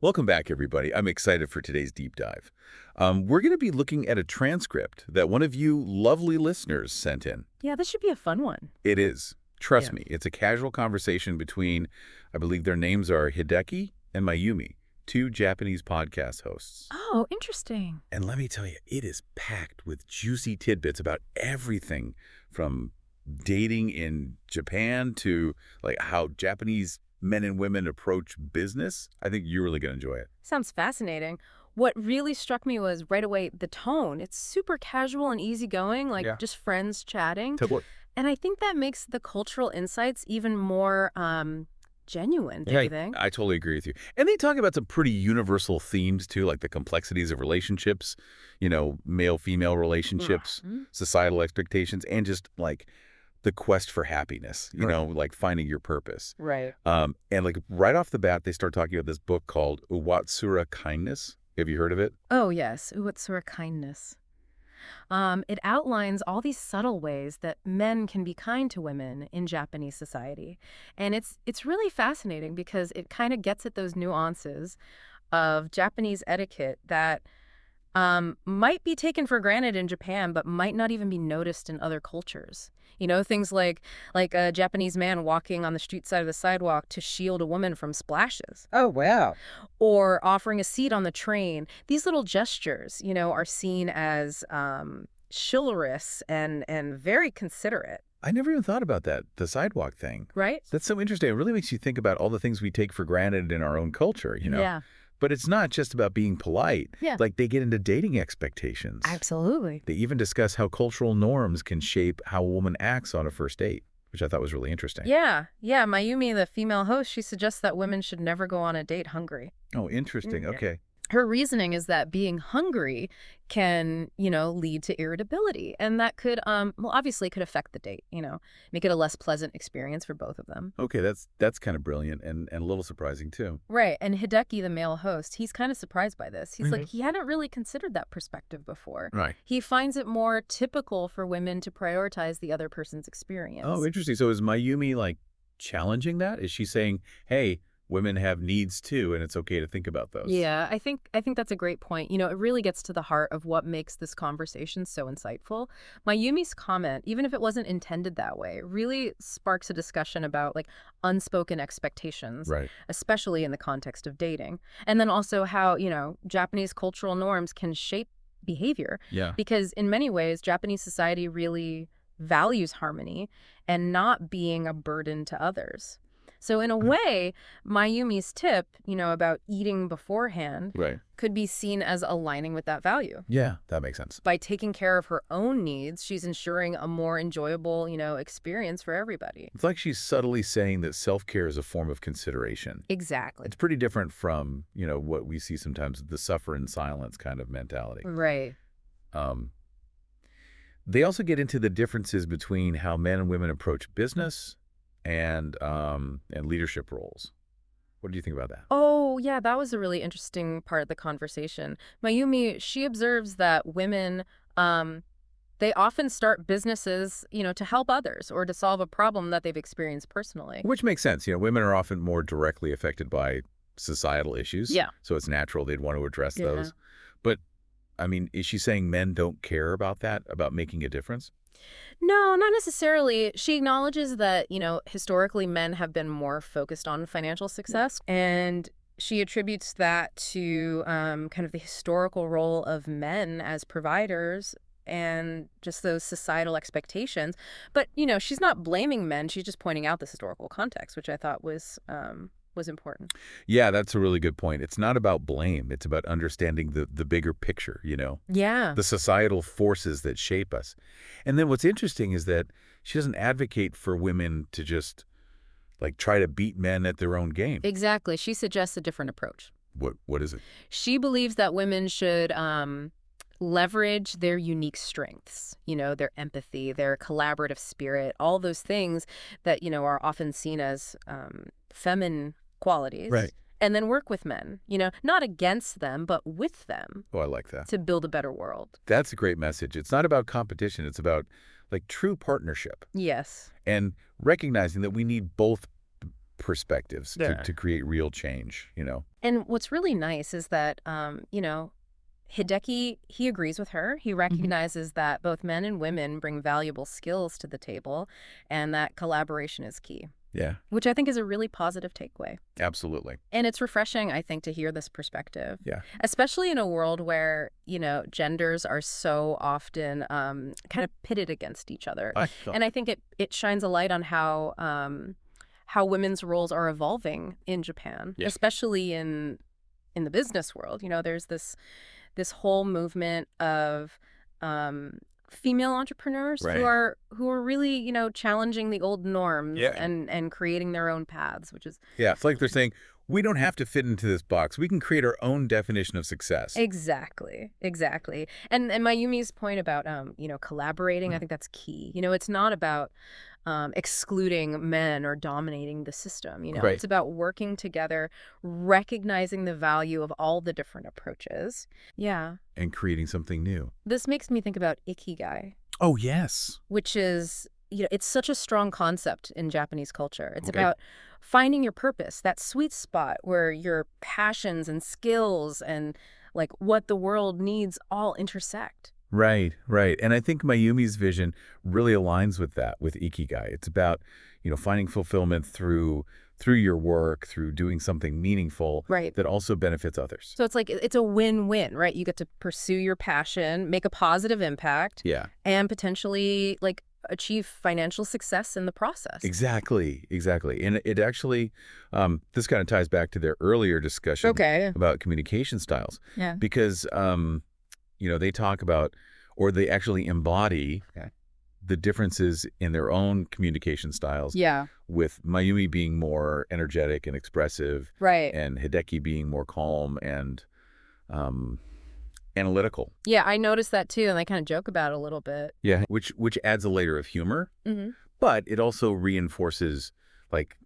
Welcome back, everybody. I'm excited for today's deep dive. We're going to be looking at a transcript that one of you lovely listeners sent in. Yeah, this should be a fun one. It is. Trust Yeah. me, it's a casual conversation between, I believe their names are Hideki and Mayumi, two Japanese podcast hosts. Oh, interesting. And let me tell you, it is packed with juicy tidbits about everything from dating in Japan to like how Japanese men and women approach business. I think you're really going to enjoy it. Sounds fascinating. What really struck me was right away the tone. It's super casual and easygoing, like Yeah. just friends chatting. Totally. And I think that makes the cultural insights even more genuine, don't Yeah, you think? I totally agree with you. And they talk about some pretty universal themes too, like the complexities of relationships, male-female relationships, Mhm. societal expectations, and just like the quest for happiness, Right. like finding your purpose. Right. And like right off the bat, they start talking about this book called Uwatsura Kindness. Have you heard of it? Oh, yes. Ooh, it's sort of kindness. It outlines all these subtle ways that men can be kind to women in Japanese society. And it's really fascinating because it kind of gets at those nuances of Japanese etiquette that might be taken for granted in Japan, but might not even be noticed in other cultures. Things like a Japanese man walking on the street side of the sidewalk to shield a woman from splashes, Oh, wow. or offering a seat on the train. These little gestures, are seen as chivalrous and very considerate, I never even thought about that, the sidewalk thing. right? That's so interesting. It really makes you think about all the things we take for granted in our own culture. Yeah. But it's not just about being polite. Yeah. Like they get into dating expectations. Absolutely. They even discuss how cultural norms can shape how a woman acts on a first date, which I thought was really interesting. Yeah. Yeah. Mayumi, the female host, she suggests that women should never go on a date hungry. Oh, interesting. Yeah. Okay. Her reasoning is that being hungry can, lead to irritability. And that could, obviously could affect the date, make it a less pleasant experience for both of them. Okay, that's kind of brilliant and a little surprising too. Right. And Hideki, the male host, he's kind of surprised by this. He's Really? like, he hadn't really considered that perspective before. Right. He finds it more typical for women to prioritize the other person's experience. Oh, interesting. So is Mayumi like challenging that? Is she saying, hey, women have needs too, and it's okay to think about those? Yeah, I think that's a great point. It really gets to the heart of what makes this conversation so insightful. Mayumi's comment, even if it wasn't intended that way, really sparks a discussion about like unspoken expectations, Right. especially in the context of dating. And then also how, Japanese cultural norms can shape behavior Yeah. because in many ways Japanese society really values harmony and not being a burden to others. So in a way, Mayumi's tip, about eating beforehand Right. could be seen as aligning with that value. Yeah, that makes sense. By taking care of her own needs, she's ensuring a more enjoyable, experience for everybody. It's like she's subtly saying that self-care is a form of consideration. Exactly. It's pretty different from, what we see sometimes, the suffer in silence kind of mentality. Right. Um, they also get into the differences between how men and women approach business and leadership roles. What do you think about that? Oh, yeah, that was a really interesting part of the conversation. Mayumi, she observes that women, they often start businesses, to help others or to solve a problem that they've experienced personally. Which makes sense. Women are often more directly affected by societal issues. Yeah. So it's natural they'd want to address Yeah. those. But, I mean, is she saying men don't care about that, about making a difference? No, not necessarily. She acknowledges that, historically men have been more focused on financial success, and she attributes that to kind of the historical role of men as providers and just those societal expectations. But, she's not blaming men. She's just pointing out this historical context, which I thought was important. Yeah, that's a really good point. It's not about blame. It's about understanding the bigger picture. Yeah. The societal forces that shape us. And then what's interesting is that she doesn't advocate for women to just like try to beat men at their own game. Exactly. She suggests a different approach. What is it? She believes that women should leverage their unique strengths, their empathy, their collaborative spirit, all those things that, are often seen as feminine qualities. Right. And then work with men, not against them, but with them Oh, I like that. to build a better world. That's a great message. It's not about competition. It's about like true partnership Yes. and recognizing that we need both perspectives Yeah. to create real change, you know? And what's really nice is that, Hideki, he agrees with her. He recognizes that both men and women bring valuable skills to the table and that collaboration is key, Yeah, which I think is a really positive takeaway. absolutely. And it's refreshing, I think, to hear this perspective, Yeah. especially in a world where, genders are so often kind of pitted against each other. And I think it shines a light on how women's roles are evolving in Japan, Yeah. especially in the business world. There's this whole movement of female entrepreneurs Right. who are really, challenging the old norms Yeah. and creating their own paths, which is Yeah, it's like they're saying, we don't have to fit into this box. We can create our own definition of success. exactly. And Mayumi's point about collaborating, I think that's key. It's not about excluding men or dominating the system. Right. It's about working together, recognizing the value of all the different approaches. Yeah. And creating something new. This makes me think about ikigai, Oh, yes. which is, it's such a strong concept in Japanese culture. It's Okay. about finding your purpose, that sweet spot where your passions and skills and like what the world needs all intersect. Right, right. And I think Mayumi's vision really aligns with that, with Ikigai. It's about, finding fulfillment through your work, through doing something meaningful Right. that also benefits others. So it's like it's a win-win, right? You get to pursue your passion, make a positive impact, Yeah, and potentially like achieve financial success in the process. exactly. And it actually, this kind of ties back to their earlier discussion Okay. about communication styles. Yeah. Because, they talk about, or they actually embody the differences in their own communication styles, Yeah. with Mayumi being more energetic and expressive, Right. and Hideki being more calm and analytical. Yeah, I noticed that too, and I kind of joke about it a little bit. Yeah, which adds a layer of humor, Mm-hmm. but it also reinforces like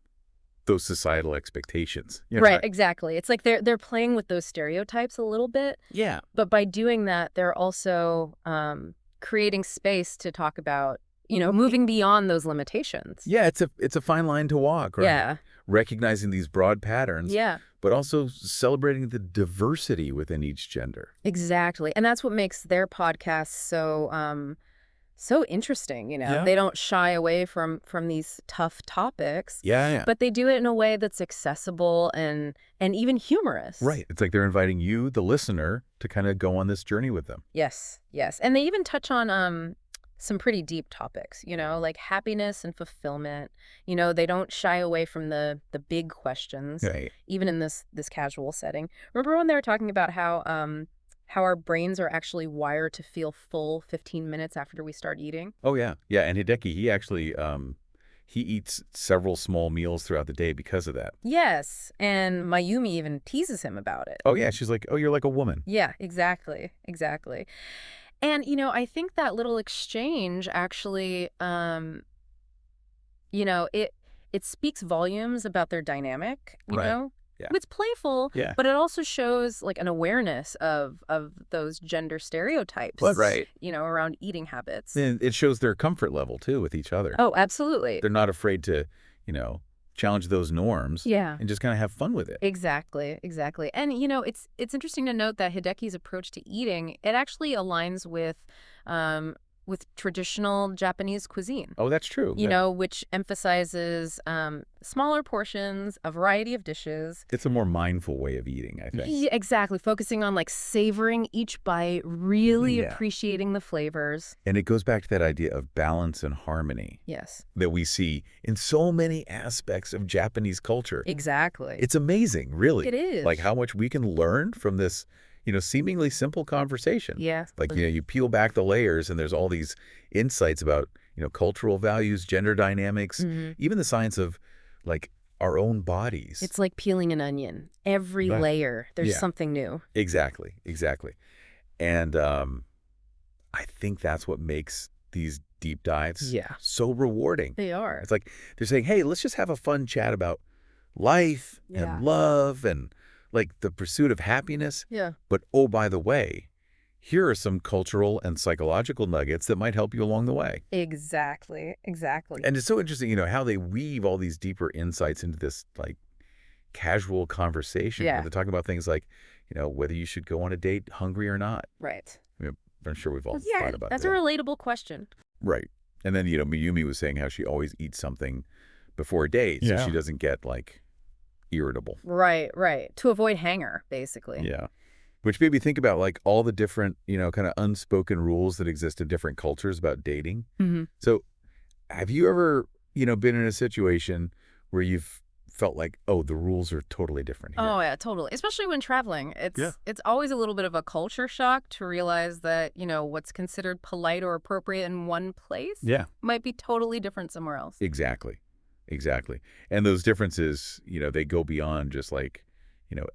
those societal expectations. You know, Right, exactly. It's like they're playing with those stereotypes a little bit, Yeah. but by doing that, they're also creating space to talk about, moving beyond those limitations. Yeah, it's a fine line to walk, right? Yeah. Recognizing these broad patterns, Yeah, but also celebrating the diversity within each gender. exactly. And that's what makes their podcast so interesting, Yeah. They don't shy away from these tough topics, Yeah. but they do it in a way that's accessible and even humorous. Right. It's like they're inviting you, the listener, to kind of go on this journey with them. Yes. And they even touch on some pretty deep topics, like happiness and fulfillment. They don't shy away from the big questions, Right. even in this casual setting. Remember when they were talking about how our brains are actually wired to feel full 15 minutes after we start eating? Oh, yeah. Yeah. And Hideki, he actually, he eats several small meals throughout the day because of that. Yes. And Mayumi even teases him about it. Oh, yeah. She's like, oh, you're like a woman. Yeah, exactly. And, I think that little exchange actually, it speaks volumes about their dynamic, you Right. know? Yeah. It's playful, Yeah. but it also shows like an awareness of those gender stereotypes, Right. around eating habits. And it shows their comfort level, too, with each other. Oh, absolutely. They're not afraid to, challenge those norms Yeah. and just kind of have fun with it. Exactly. And it's interesting to note that Hideki's approach to eating, it actually aligns with traditional Japanese cuisine. Oh, that's true. Which emphasizes smaller portions, a variety of dishes. It's a more mindful way of eating, I think. Yeah, exactly. Focusing on like savoring each bite, really Yeah. appreciating the flavors. And it goes back to that idea of balance and harmony Yes, that we see in so many aspects of Japanese culture. exactly. It's amazing, really. It is. Like how much we can learn from this, seemingly simple conversation. Yeah. Like, you peel back the layers and there's all these insights about, cultural values, gender dynamics, Mhm. even the science of like our own bodies. It's like peeling an onion. Every Right. layer, there's Yeah. something new. Exactly. And I think that's what makes these deep dives Yeah. so rewarding. They are. It's like they're saying, hey, let's just have a fun chat about life Yeah. and love and like the pursuit of happiness. Yeah. But oh, by the way, here are some cultural and psychological nuggets that might help you along the way. Exactly. Exactly. And it's so interesting, how they weave all these deeper insights into this, like, casual conversation. Yeah. They're talking about things like, whether you should go on a date hungry or not. Right. I mean, I'm sure we've all Yeah, thought about that's that. a relatable question. Right. And then, Mayumi was saying how she always eats something before a date so Yeah. she doesn't get, like, irritable. Right, right. To avoid hanger, basically. Yeah. Which made me think about, like, all the different, kind of unspoken rules that exist in different cultures about dating. Mm-hmm. So have you ever, been in a situation where you've felt like, oh, the rules are totally different here? Oh, yeah, totally. Especially when traveling. It's always a little bit of a culture shock to realize that, what's considered polite or appropriate in one place Yeah. might be totally different somewhere else. Exactly. Exactly. And those differences, they go beyond just like,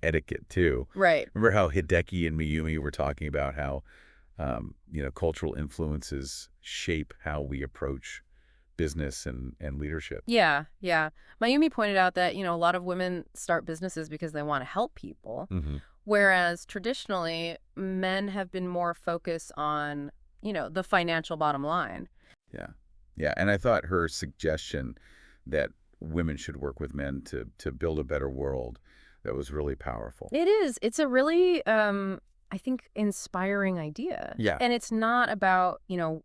etiquette too. Right. Remember how Hideki and Mayumi were talking about how, cultural influences shape how we approach business and leadership. Yeah, yeah. Mayumi pointed out that, a lot of women start businesses because they want to help people, Mm-hmm. whereas traditionally men have been more focused on, the financial bottom line. Yeah. Yeah. And I thought her suggestion that women should work with men to build a better world, that was really powerful. It is. It's a really, I think, inspiring idea. Yeah. And it's not about,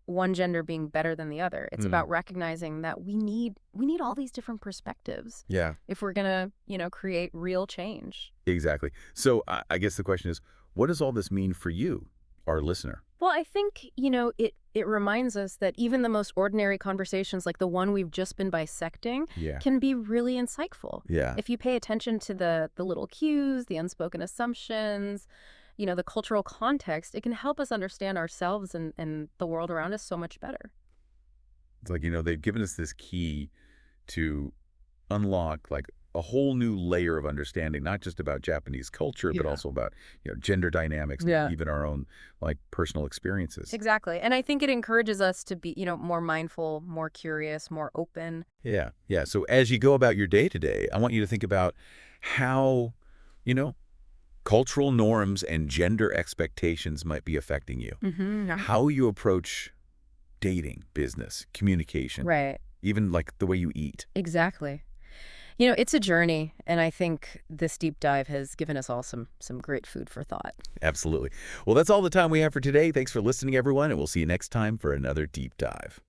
one gender being better than the other. It's about recognizing that we need all these different perspectives Yeah. if we're going to, create real change. Exactly. So I guess the question is, what does all this mean for you, our listener? Well, I think, it reminds us that even the most ordinary conversations like the one we've just been dissecting Yeah. can be really insightful. Yeah. If you pay attention to the little cues, the unspoken assumptions, the cultural context, it can help us understand ourselves and the world around us so much better. It's like, they've given us this key to unlock like a whole new layer of understanding, not just about Japanese culture, but Yeah. also about, gender dynamics, Yeah. and even our own like personal experiences. Exactly. And I think it encourages us to be, more mindful, more curious, more open. Yeah. Yeah. So as you go about your day to day, I want you to think about how, cultural norms and gender expectations might be affecting you. Mm-hmm. How you approach dating, business, communication, Right. even like the way you eat. Exactly. It's a journey, and I think this deep dive has given us all some great food for thought. Absolutely. Well, that's all the time we have for today. Thanks for listening, everyone, and we'll see you next time for another deep dive.